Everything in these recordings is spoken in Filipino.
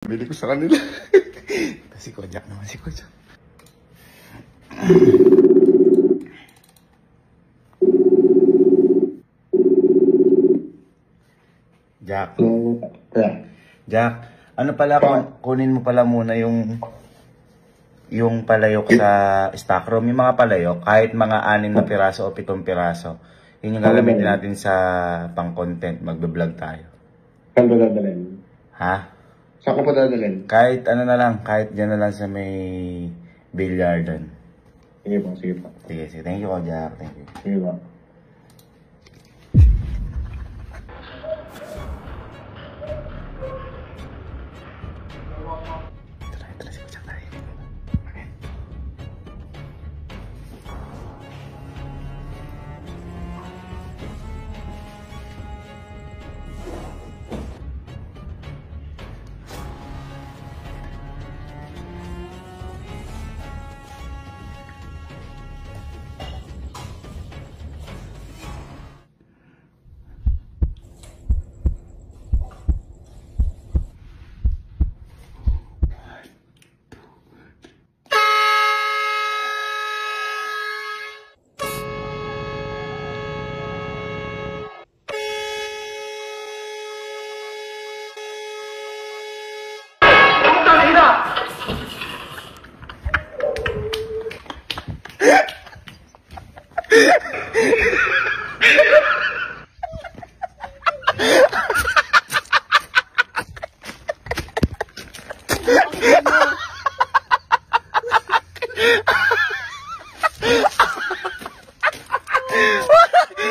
Bili ko sa kanila. Si Kojak naman, si Kojak. Jack. Jack, ano pala, kunin mo pala muna yung palayok sa stock room. Yung mga palayok, kahit mga 6 na piraso o 7 piraso, yun yung gagamitin natin sa pang-content. Magbe-vlog tayo. Saan ba dadalhin? Ha? Saan ko pa dadalhin? Kahit ano na lang, kahit dyan na lang sa may billiardan. Sige po, sige po. Sige, sige. Thank you, Jack. Thank you. Sige po. Tara, si Kojak tayo. Okay.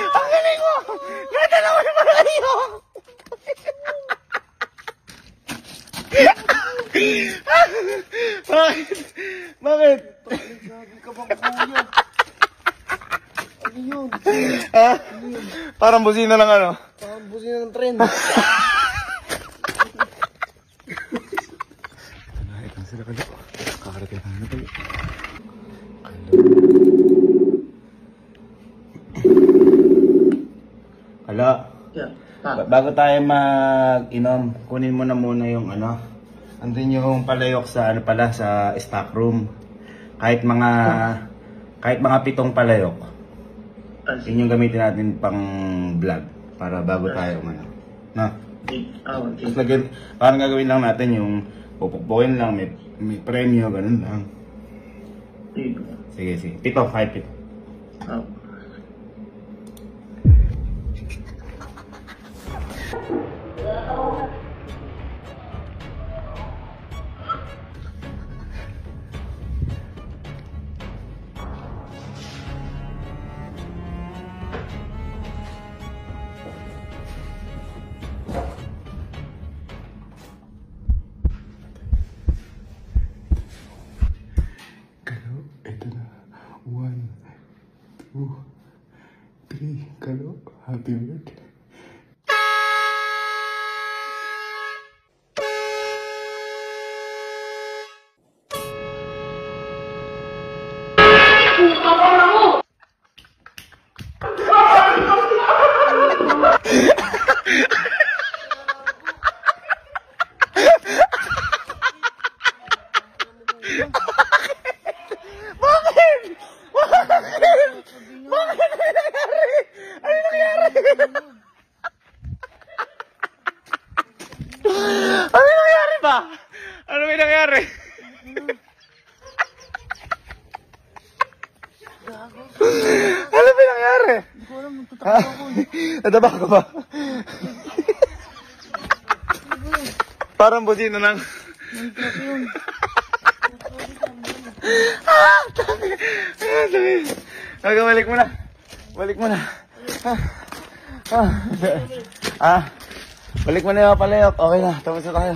Ang galing mo! Nadala mo yung malayo! Bakit? Bakit? Sabi ka bang kuya? Ano yun? Ha? Parang busina ng ano? Parang busina ng tren. Ito na sila kalo. Kakarating na kalo. Kalo. Yeah. Bago tayo mag-inom, kunin mo na muna yung ano. Andun yung palayok sa ano pala sa stock room. Kahit mga 7 palayok. Yun yung gamitin natin pang vlog para bago tayo umano. Na. Tapos lagyan, parang gagawin lang natin yung pupukpukin lang, may premyo, ganun lang. Sige, sige. 7, 5. Kalo, ito na. 1, 2, 3. Kalo, happy birthday. Ano nangyari ba? Ano may nangyari? Ano may nangyari? Hindi ko alam, nagtatakot ako. Nadaba ka ba? Parang busina lang. Nag-trap yun. Balik mo na. Balik mo na. Balik mo na yung palayok. Okay na, tapos na tayo.